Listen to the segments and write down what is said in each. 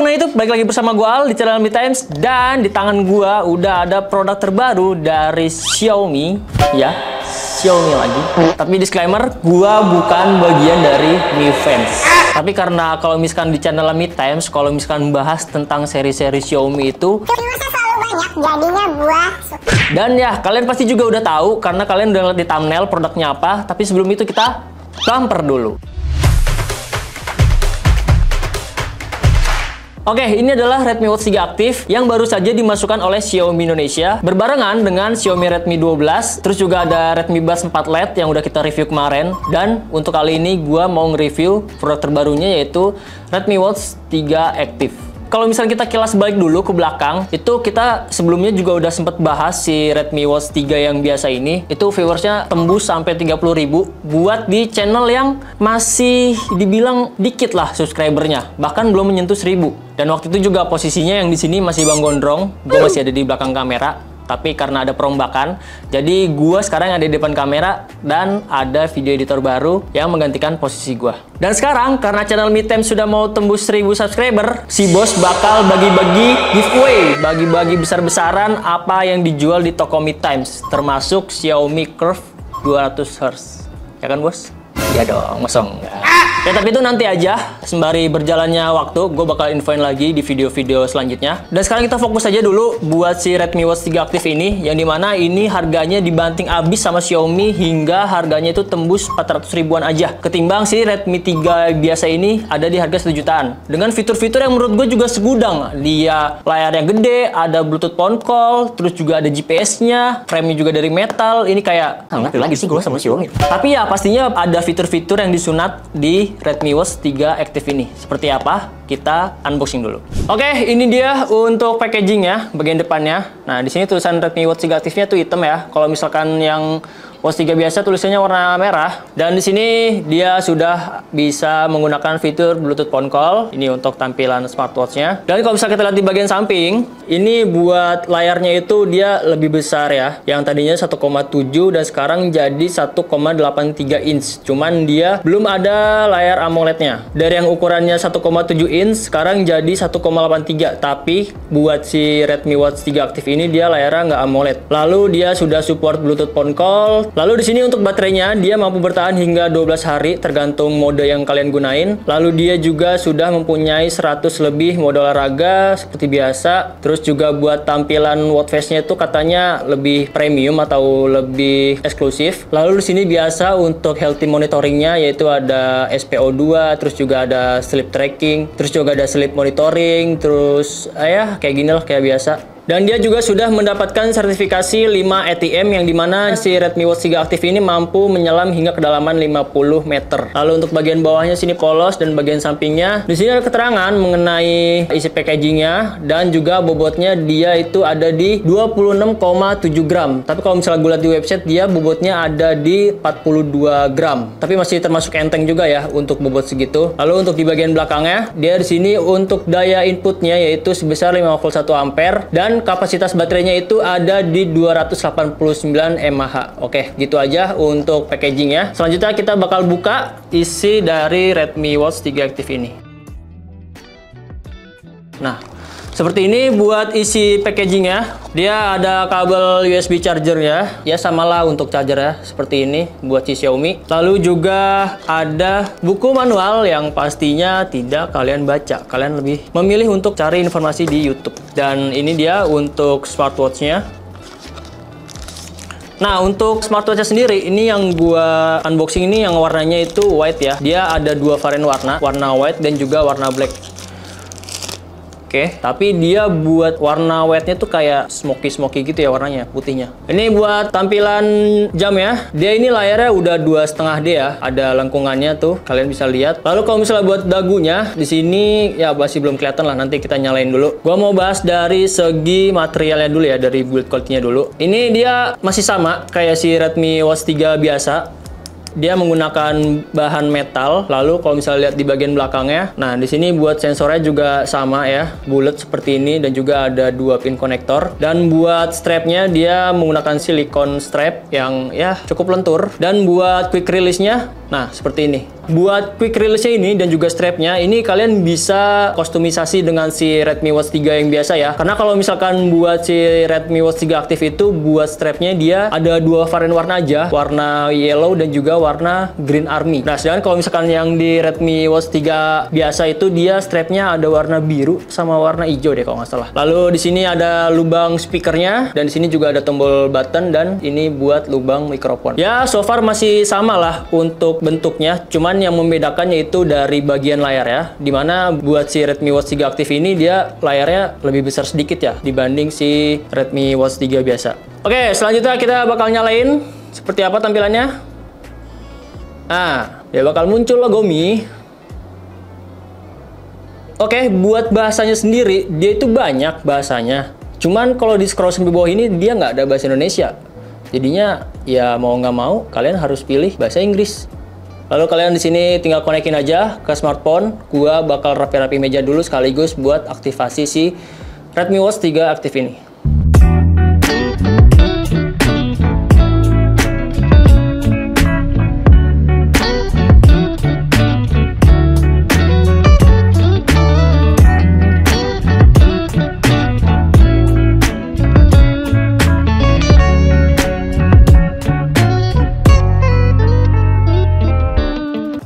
Nah itu, balik lagi bersama gue Al di channel Mi Times. Dan di tangan gue udah ada produk terbaru dari Xiaomi. Ya, Xiaomi lagi. Tapi disclaimer, gue bukan bagian dari Mi Fans. Tapi karena kalau misalkan di channel Mi Times, kalau misalkan bahas tentang seri-seri Xiaomi itu jadinya gua dan ya, kalian pasti juga udah tahu karena kalian udah lihat di thumbnail produknya apa. Tapi sebelum itu kita bumper dulu. Oke, ini adalah Redmi Watch 3 Active yang baru saja dimasukkan oleh Xiaomi Indonesia berbarengan dengan Xiaomi Redmi 12. Terus juga ada Redmi Buds 4 LED yang udah kita review kemarin. Dan untuk kali ini gua mau nge-review produk terbarunya yaitu Redmi Watch 3 Active. Kalau misalnya kita kilas balik dulu ke belakang, itu kita sebelumnya juga udah sempet bahas si Redmi Watch 3 yang biasa ini. Itu viewersnya tembus sampai 30.000 buat di channel yang masih dibilang dikit lah subscribernya, bahkan belum menyentuh 1000. Dan waktu itu juga posisinya yang di sini masih Bang Gondrong, gue masih ada di belakang kamera. Tapi karena ada perombakan, jadi gue sekarang ada di depan kamera dan ada video editor baru yang menggantikan posisi gue. Dan sekarang karena channel Mi Times sudah mau tembus 1000 subscriber, si bos bakal bagi-bagi giveaway, bagi-bagi besar-besaran apa yang dijual di toko Mi Times, termasuk Xiaomi Curve 200Hz. Ya kan bos? Ya dong, mosong. Ya tapi itu nanti aja, sembari berjalannya waktu, gue bakal infoin lagi di video-video selanjutnya. Dan sekarang kita fokus aja dulu buat si Redmi Watch 3 Active ini, yang dimana ini harganya dibanting abis sama Xiaomi hingga harganya itu tembus 400 ribuan aja. Ketimbang si Redmi 3 biasa ini ada di harga 1 jutaan. Dengan fitur-fitur yang menurut gue juga segudang. Dia layarnya gede, ada Bluetooth phone call, terus juga ada GPS-nya, frame-nya juga dari metal. Ini kayak, ngerti lagi sih gue sama Xiaomi. Tapi ya pastinya ada fitur-fitur yang disunat di Redmi Watch 3 Active ini. Seperti apa? Kita unboxing dulu. Oke, ini dia untuk packagingnya, bagian depannya. Nah, di sini tulisan Redmi Watch 3 Active-nya tuh hitam ya. Kalau misalkan yang Watch 3 biasa tulisannya warna merah. Dan di sini dia sudah bisa menggunakan fitur Bluetooth phone call. Ini untuk tampilan smartwatch-nya. Dan kalau misalnya kita lihat di bagian samping, ini buat layarnya itu dia lebih besar ya. Yang tadinya 1,7 dan sekarang jadi 1,83 inch. Cuman dia belum ada layar AMOLED-nya. Dari yang ukurannya 1,7 inch sekarang jadi 1,83. Tapi buat si Redmi Watch 3 Active ini dia layarnya nggak AMOLED. Lalu dia sudah support Bluetooth phone call. Lalu di sini untuk baterainya dia mampu bertahan hingga 12 hari tergantung mode yang kalian gunain. Lalu dia juga sudah mempunyai 100 lebih mode olahraga seperti biasa. Terus juga buat tampilan watch face-nya itu katanya lebih premium atau lebih eksklusif. Lalu di sini biasa untuk healthy monitoringnya yaitu ada SPO2, terus juga ada sleep tracking, terus juga ada sleep monitoring, terus ya kayak gini lah kayak biasa. Dan dia juga sudah mendapatkan sertifikasi 5 ATM yang dimana si Redmi Watch 3 Active ini mampu menyelam hingga kedalaman 50 meter. Lalu untuk bagian bawahnya sini polos dan bagian sampingnya di sini ada keterangan mengenai isi packagingnya dan juga bobotnya dia itu ada di 26,7 gram. Tapi kalau misalnya gue lihat di website dia bobotnya ada di 42 gram. Tapi masih termasuk enteng juga ya untuk bobot segitu. Lalu untuk di bagian belakangnya dia di sini untuk daya inputnya yaitu sebesar 5 volt 1 ampere dan kapasitas baterainya itu ada di 289 mAh. Oke, gitu aja untuk packagingnya. Selanjutnya kita bakal buka isi dari Redmi Watch 3 Active ini. Nah, seperti ini buat isi packagingnya. Dia ada kabel USB chargernya. Ya samalah untuk charger ya. Seperti ini buat si Xiaomi. Lalu juga ada buku manual yang pastinya tidak kalian baca. Kalian lebih memilih untuk cari informasi di YouTube. Dan ini dia untuk smartwatch-nya. Nah, untuk smartwatch-nya sendiri, ini yang gua unboxing ini yang warnanya itu white ya. Dia ada dua varian warna white dan juga warna black. Oke, tapi dia buat warna white-nya tuh kayak smoky gitu ya warnanya, putihnya. Ini buat tampilan jam ya. Dia ini layarnya udah 2,5D ya. Ada lengkungannya tuh, kalian bisa lihat. Lalu kalau misalnya buat dagunya, di sini ya masih belum kelihatan lah. Nanti kita nyalain dulu. Gua mau bahas dari segi materialnya dulu ya, dari build quality-nya dulu. Ini dia masih sama kayak si Redmi Watch 3 biasa. Dia menggunakan bahan metal. Lalu kalau misalnya lihat di bagian belakangnya, nah di sini buat sensornya juga sama ya, bulat seperti ini dan juga ada 2 pin konektor. Dan buat strapnya dia menggunakan silikon strap yang ya cukup lentur. Dan buat quick release-nya, nah seperti ini. Buat quick release-nya ini dan juga strapnya, ini kalian bisa kustomisasi dengan si Redmi Watch 3 yang biasa ya. Karena kalau misalkan buat si Redmi Watch 3 aktif itu, buat strapnya dia ada dua varian warna aja, warna yellow dan juga warna green army. Nah, sedangkan kalau misalkan yang di Redmi Watch 3 biasa itu dia strapnya ada warna biru sama warna hijau deh kalau nggak salah. Lalu di sini ada lubang speakernya dan di sini juga ada tombol button dan ini buat lubang mikrofon. Ya, so far masih sama lah untuk bentuknya, cuman yang membedakannya itu dari bagian layar ya. Dimana buat si Redmi Watch 3 aktif ini dia layarnya lebih besar sedikit ya dibanding si Redmi Watch 3 biasa. Oke, selanjutnya kita bakal nyalain seperti apa tampilannya. Nah, dia bakal muncul logo Mi. Oke, buat bahasanya sendiri, dia itu banyak bahasanya. Cuman kalau di scroll sampai bawah ini, dia nggak ada bahasa Indonesia. Jadinya, ya mau nggak mau, kalian harus pilih bahasa Inggris. Lalu kalian di sini tinggal konekin aja ke smartphone. Gua bakal rapi-rapi meja dulu sekaligus buat aktivasi si Redmi Watch 3 aktif ini.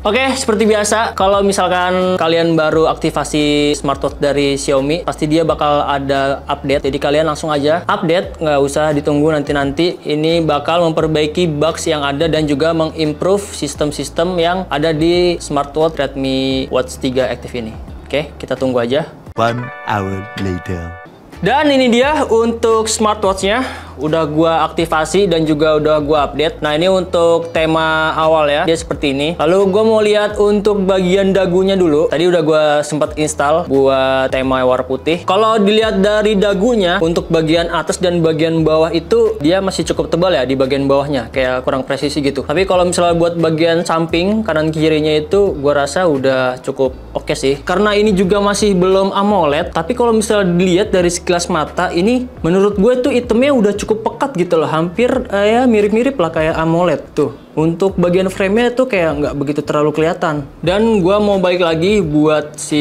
Oke, seperti biasa, kalau misalkan kalian baru aktivasi smartwatch dari Xiaomi, pasti dia bakal ada update. Jadi kalian langsung aja update, nggak usah ditunggu nanti-nanti. Ini bakal memperbaiki bugs yang ada dan juga mengimprove sistem-sistem yang ada di smartwatch Redmi Watch 3 aktif ini. Oke, kita tunggu aja. 1 hour later. Dan ini dia untuk smartwatch-nya. Udah gua aktivasi dan juga udah gua update. Nah, ini untuk tema awal ya. Dia seperti ini. Lalu gua mau lihat untuk bagian dagunya dulu. Tadi udah gua sempat install buat tema warna putih. Kalau dilihat dari dagunya, untuk bagian atas dan bagian bawah itu dia masih cukup tebal ya di bagian bawahnya. Kayak kurang presisi gitu. Tapi kalau misalnya buat bagian samping, kanan kirinya itu gua rasa udah cukup oke sih. Karena ini juga masih belum AMOLED. Tapi kalau misalnya dilihat dari sekilas mata, ini menurut gue tuh itemnya udah cukup pekat gitu loh, hampir ya mirip-mirip lah kayak AMOLED tuh. Untuk bagian frame-nya tuh kayak nggak begitu terlalu kelihatan. Dan gua mau balik lagi buat si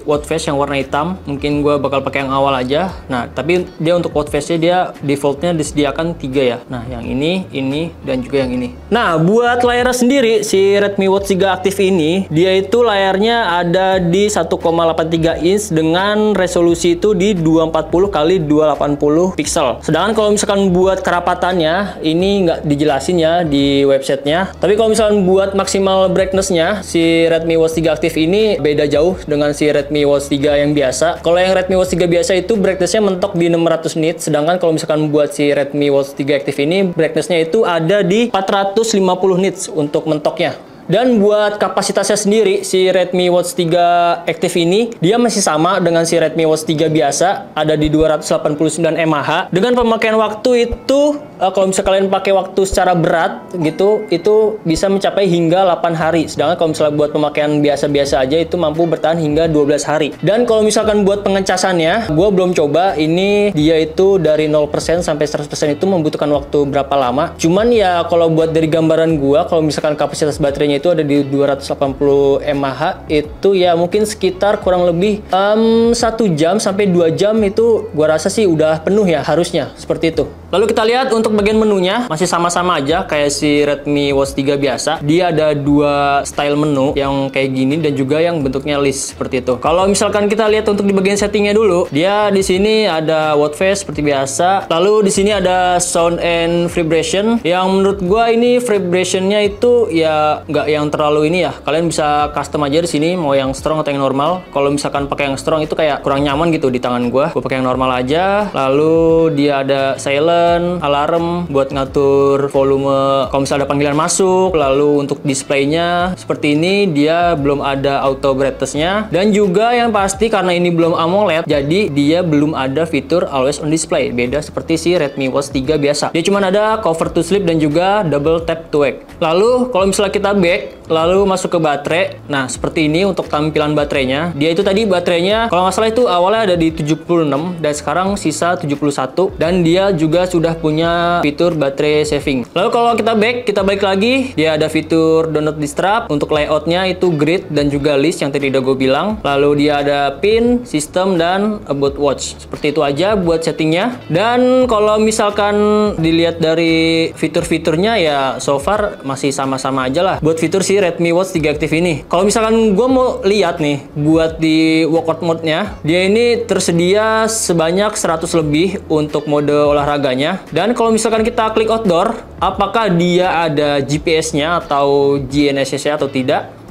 watch face yang warna hitam. Mungkin gua bakal pakai yang awal aja. Nah, tapi dia untuk watch face-nya dia defaultnya disediakan 3 ya. Nah, yang ini, dan juga yang ini. Nah, buat layarnya sendiri, si Redmi Watch 3 aktif ini, dia itu layarnya ada di 1,83 inch dengan resolusi itu di 240 x 280 pixel. Sedangkan kalau misalkan buat kerapatannya, ini nggak dijelasin ya di website. Tapi kalau misalnya buat maksimal brightness-nya, si Redmi Watch 3 aktif ini beda jauh dengan si Redmi Watch 3 yang biasa. Kalau yang Redmi Watch 3 biasa itu brightness-nya mentok di 600 nits, sedangkan kalau misalkan buat si Redmi Watch 3 aktif ini brightness-nya itu ada di 450 nits untuk mentoknya. Dan buat kapasitasnya sendiri, si Redmi Watch 3 aktif ini dia masih sama dengan si Redmi Watch 3 biasa, ada di 289 mAh. Dengan pemakaian waktu itu, kalau misalnya kalian pakai waktu secara berat gitu, itu bisa mencapai hingga 8 hari. Sedangkan kalau misalnya buat pemakaian biasa-biasa aja itu mampu bertahan hingga 12 hari. Dan kalau misalkan buat pengecasannya, gue belum coba. Ini dia itu dari 0% sampai 100% itu membutuhkan waktu berapa lama. Cuman ya kalau buat dari gambaran gue, kalau misalkan kapasitas baterainya itu ada di 280 mAh, itu ya mungkin sekitar kurang lebih 1 jam sampai 2 jam itu gua rasa sih udah penuh ya, harusnya seperti itu. Lalu kita lihat untuk bagian menunya masih sama-sama aja kayak si Redmi Watch 3 biasa. Dia ada 2 style menu yang kayak gini dan juga yang bentuknya list seperti itu. Kalau misalkan kita lihat untuk di bagian settingnya dulu, dia di sini ada watch face seperti biasa. Lalu di sini ada sound and vibration yang menurut gua ini vibrationnya itu ya nggak yang terlalu ini ya. Kalian bisa custom aja di sini mau yang strong atau yang normal. Kalau misalkan pakai yang strong itu kayak kurang nyaman gitu di tangan gua. Gua pakai yang normal aja. Lalu dia ada silent, alarm buat ngatur volume kalau misalnya ada panggilan masuk. Lalu untuk displaynya seperti ini, dia belum ada auto brightness-nya. Dan juga yang pasti karena ini belum AMOLED, jadi dia belum ada fitur always on display. Beda seperti si Redmi Watch 3 biasa. Dia cuma ada cover to sleep dan juga double tap to wake. Lalu kalau misalnya kita back, lalu masuk ke baterai. Nah, seperti ini untuk tampilan baterainya. Dia itu tadi baterainya, kalau nggak salah itu awalnya ada di 76 dan sekarang sisa 71. Dan dia juga sudah punya fitur baterai saving. Lalu kalau kita balik lagi, dia ada fitur do not disturb. Untuk layoutnya itu grid dan juga list yang tadi udah gue bilang. Lalu dia ada pin, sistem, dan about watch. Seperti itu aja buat settingnya. Dan kalau misalkan dilihat dari fitur-fiturnya ya so far masih sama-sama aja lah buat fitur si Redmi Watch 3 Active ini. Kalau misalkan gue mau lihat nih buat di workout mode-nya, dia ini tersedia sebanyak 100 lebih untuk mode olahraganya. Dan kalau misalkan kita klik outdoor, apakah dia ada GPS-nya atau GNSS-nya atau tidak?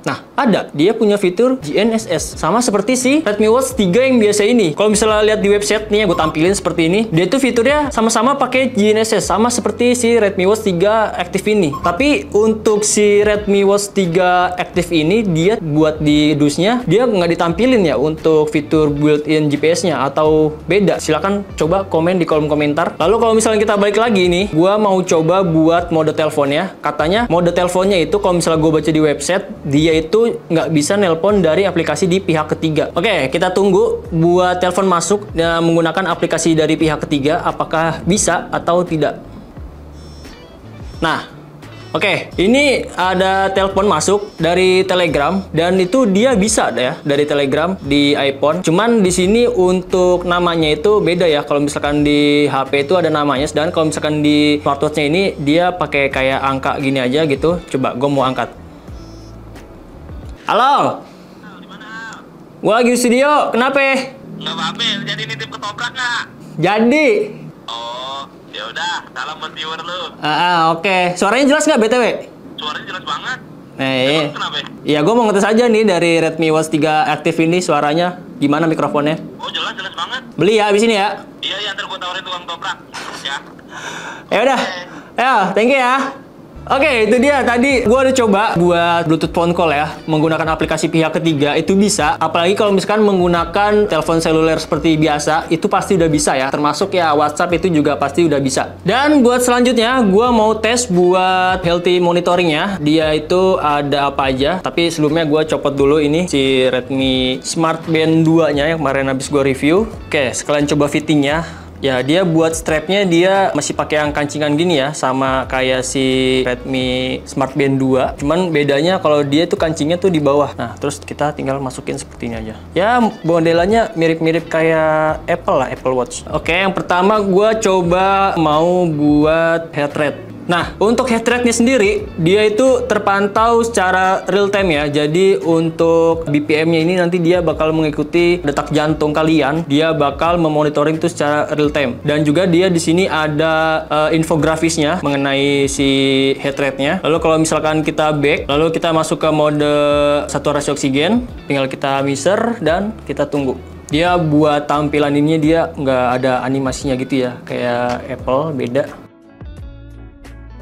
Nah, ada. Dia punya fitur GNSS. Sama seperti si Redmi Watch 3 yang biasa ini. Kalau misalnya lihat di website nih yang gue tampilin seperti ini, dia tuh fiturnya sama-sama pakai GNSS. Sama seperti si Redmi Watch 3 Active ini. Tapi untuk si Redmi Watch 3 Active ini, dia buat di dusnya, dia nggak ditampilin ya untuk fitur built-in GPS-nya atau beda. Silahkan coba komen di kolom komentar. Lalu kalau misalnya kita balik lagi nih, gue mau coba buat mode teleponnya. Katanya mode teleponnya itu kalau misalnya gue baca di website, dia itu nggak bisa nelpon dari aplikasi di pihak ketiga. Oke, kita tunggu buat telepon masuk menggunakan aplikasi dari pihak ketiga, apakah bisa atau tidak. Nah, oke, ini ada telepon masuk dari Telegram dan itu dia bisa ya dari Telegram di iPhone. Cuman di sini untuk namanya itu beda ya. Kalau misalkan di HP itu ada namanya, sedangkan kalau misalkan di smartwatch-nya ini dia pakai kayak angka gini aja gitu. Coba gue mau angkat. Halo. Dimana? Gua lagi di studio. Kenapa? Nggak apa-apa, jadi nitip ketoprak nggak? Jadi. Oh, ya udah, salam buat viewer lu. Oke. Suaranya jelas nggak BTW? Suaranya jelas banget. Iya. Kenapa? Iya, gue mau ngetes aja nih dari Redmi Watch 3 Active ini suaranya gimana mikrofonnya. Oh, jelas banget. Beli ya abis ini ya. Iya, ntar gua tawarin tukang ketoprak. Ya. Ya udah. Ya, thank you ya. Oke, itu dia tadi gue udah coba buat Bluetooth phone call ya, menggunakan aplikasi pihak ketiga itu bisa. Apalagi kalau misalkan menggunakan telepon seluler seperti biasa, itu pasti udah bisa ya. Termasuk ya WhatsApp itu juga pasti udah bisa. Dan buat selanjutnya, gue mau tes buat healthy monitoringnya. Dia itu ada apa aja. Tapi sebelumnya gue copot dulu ini si Redmi Smart Band 2-nya yang kemarin habis gue review. Oke, sekalian coba fittingnya. Ya, dia buat strapnya dia masih pakai yang kancingan gini ya, sama kayak si Redmi Smart Band 2. Cuman bedanya kalau dia tuh kancingnya tuh di bawah. Nah, terus kita tinggal masukin seperti ini aja. Ya, modelannya mirip-mirip kayak Apple lah, Apple Watch. Oke, yang pertama gue coba mau buat heart rate. Nah, untuk heart rate-nya sendiri, dia itu terpantau secara real time ya. Jadi untuk BPM-nya ini nanti dia bakal mengikuti detak jantung kalian. Dia bakal memonitoring itu secara real time. Dan juga dia di sini ada infografisnya mengenai si heart rate-nya. Lalu kalau misalkan kita back, lalu kita masuk ke mode saturasi oksigen, tinggal kita measure dan kita tunggu. Dia buat tampilan ini dia nggak ada animasinya gitu ya, kayak Apple, beda.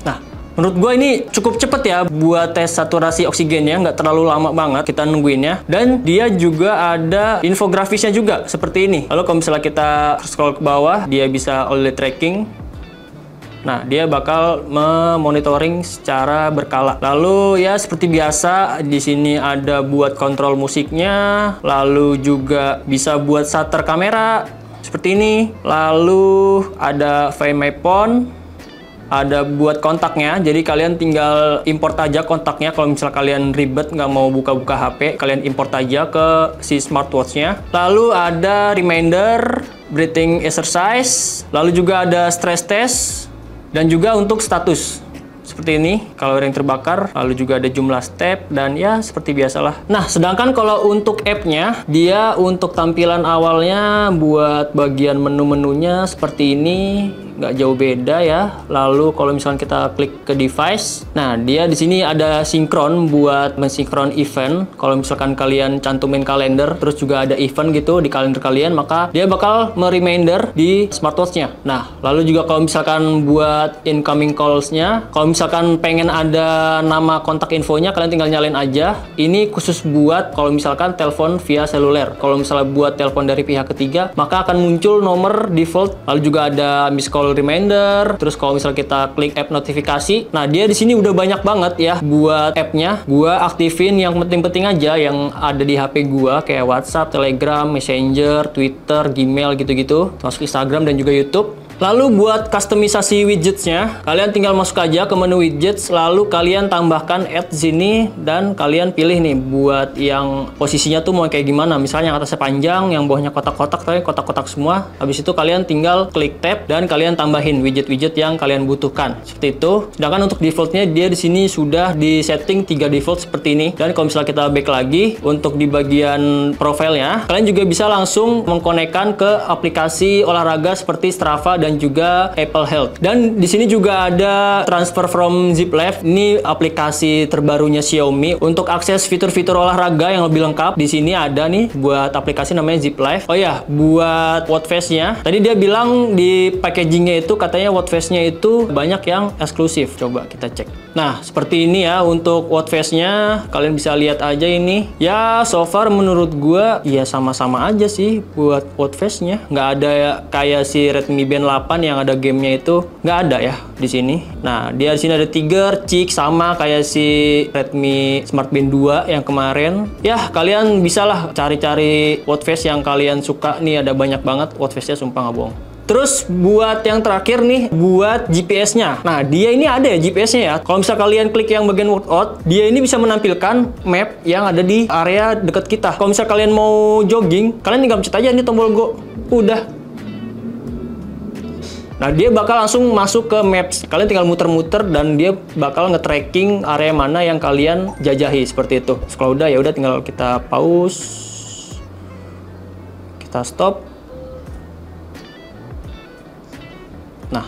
Nah, menurut gue ini cukup cepet ya buat tes saturasi oksigennya, nggak terlalu lama banget kita nungguinnya. Dan dia juga ada infografisnya juga seperti ini. Lalu kalau misalnya kita scroll ke bawah, dia bisa all-day tracking. Nah, dia bakal memonitoring secara berkala. Lalu ya seperti biasa di sini ada buat kontrol musiknya, lalu juga bisa buat shutter kamera seperti ini. Lalu ada Find My Phone. Ada buat kontaknya, jadi kalian tinggal import aja kontaknya. Kalau misalnya kalian ribet nggak mau buka-buka HP, kalian import aja ke si smartwatch-nya. Lalu ada reminder, breathing exercise, lalu juga ada stress test, dan juga untuk status. Seperti ini, kalau yang terbakar, lalu juga ada jumlah step, dan ya seperti biasalah. Nah, sedangkan kalau untuk app-nya, dia untuk tampilan awalnya buat bagian menu-menunya seperti ini, nggak jauh beda ya. Lalu kalau misalnya kita klik ke device, nah dia di sini ada sinkron buat mensinkron event. Kalau misalkan kalian cantumin kalender, terus juga ada event gitu di kalender kalian, maka dia bakal mereminder di smartwatch-nya. Nah, lalu juga kalau misalkan buat incoming calls-nya, kalau misalkan pengen ada nama kontak infonya, kalian tinggal nyalain aja. Ini khusus buat kalau misalkan telepon via seluler. Kalau misalnya buat telepon dari pihak ketiga, maka akan muncul nomor default. Lalu juga ada miss call muncul reminder. Terus kalau misalnya kita klik app notifikasi, nah dia di sini udah banyak banget ya buat app-nya. Gua aktifin yang penting-penting aja yang ada di HP gua kayak WhatsApp, Telegram, Messenger, Twitter, Gmail gitu-gitu, termasuk Instagram dan juga YouTube. Lalu buat kustomisasi widgetsnya, kalian tinggal masuk aja ke menu widgets, lalu kalian tambahkan add di sini dan kalian pilih nih buat yang posisinya tuh mau kayak gimana. Misalnya yang atasnya panjang, yang bawahnya kotak-kotak, tapi kotak-kotak semua. Habis itu kalian tinggal klik tab dan kalian tambahin widget-widget yang kalian butuhkan. Seperti itu. Sedangkan untuk defaultnya dia di sini sudah di setting 3 default seperti ini. Dan kalau misalnya kita back lagi untuk di bagian profilnya, kalian juga bisa langsung mengkonekkan ke aplikasi olahraga seperti Strava dan juga Apple Health. Dan di sini juga ada transfer from Zip Life. Ini aplikasi terbarunya Xiaomi untuk akses fitur-fitur olahraga yang lebih lengkap. Di sini ada nih buat aplikasi namanya Zip Life. Oh ya, buat watchface-nya. Tadi dia bilang di packaging-nya itu katanya watchface-nya itu banyak yang eksklusif. Coba kita cek. Nah, seperti ini ya untuk watchface-nya. Kalian bisa lihat aja ini. Ya, so far menurut gua ya sama-sama aja sih buat watchface-nya. Nggak ada ya, kayak si Redmi Band 8 yang ada gamenya itu nggak ada ya di sini. Nah, dia di sini ada Tiger, Cik sama kayak si Redmi Smart Band 2 yang kemarin. Ya, kalian bisalah cari-cari watchface yang kalian suka nih, ada banyak banget watchface-nya, sumpah nggak bohong. Terus buat yang terakhir nih, buat GPS-nya. Nah, dia ini ada ya GPS-nya ya. Kalau misalnya kalian klik yang bagian workout, dia ini bisa menampilkan map yang ada di area dekat kita. Kalau misalnya kalian mau jogging, kalian tinggal pencet aja nih tombol go. Udah. Nah, dia bakal langsung masuk ke maps. Kalian tinggal muter-muter dan dia bakal nge-tracking area mana yang kalian jajahi seperti itu. Terus kalau udah ya udah tinggal kita pause. Kita stop. Nah,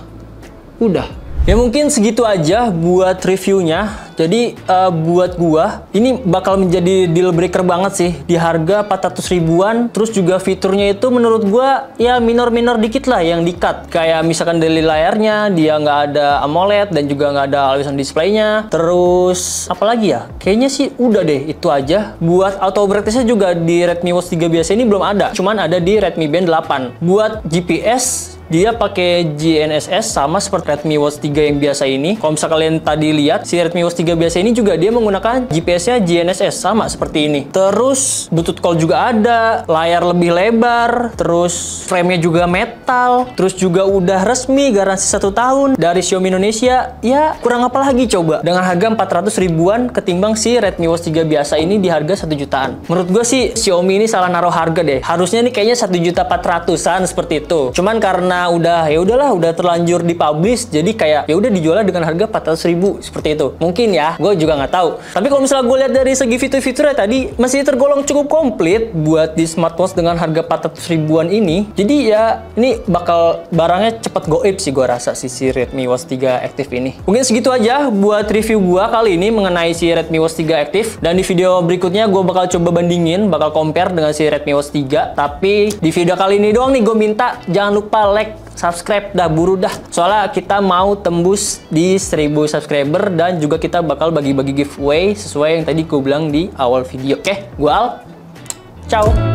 udah. Ya mungkin segitu aja buat reviewnya. Jadi buat gua ini bakal menjadi deal breaker banget sih di harga 400 ribuan. Terus juga fiturnya itu menurut gua ya minor-minor dikit lah yang di-cut. Kayak misalkan dari layarnya dia nggak ada AMOLED dan juga nggak ada always on display-nya. Terus apalagi ya? Kayaknya sih udah deh itu aja. Buat auto brightness-nya juga di Redmi Watch 3 biasa ini belum ada. Cuman ada di Redmi Band 8. Buat GPS dia pakai GNSS sama seperti Redmi Watch 3 yang biasa ini. Kalau misalnya kalian tadi lihat, si Redmi Watch 3 biasa ini juga dia menggunakan GPS-nya GNSS sama seperti ini. Terus Bluetooth call juga ada, layar lebih lebar, terus frame-nya juga metal, terus juga udah resmi garansi 1 tahun dari Xiaomi Indonesia. Ya kurang apa lagi coba dengan harga 400 ribuan ketimbang si Redmi Watch 3 biasa ini di harga 1 jutaan. Menurut gue sih Xiaomi ini salah naruh harga deh. Harusnya nih kayaknya 1.400.000-an seperti itu. Cuman karena udah ya udahlah udah terlanjur dipublish jadi kayak ya udah dijualnya dengan harga 400.000 seperti itu mungkin ya, gue juga nggak tahu. Tapi kalau misalnya gue lihat dari segi fitur-fiturnya tadi masih tergolong cukup komplit buat di smartwatch dengan harga 400 ribuan ini. Jadi ya ini bakal barangnya cepet goib sih gue rasa si Redmi Watch 3 Active ini. Mungkin segitu aja buat review gue kali ini mengenai si Redmi Watch 3 Active, dan di video berikutnya gue bakal coba bandingin, bakal compare dengan si Redmi Watch 3. Tapi di video kali ini doang nih gue minta jangan lupa like, subscribe, dah buru dah. Soalnya kita mau tembus di 1000 subscriber dan juga kita bakal bagi-bagi giveaway sesuai yang tadi gue bilang di awal video. Oke, gue Al. Ciao.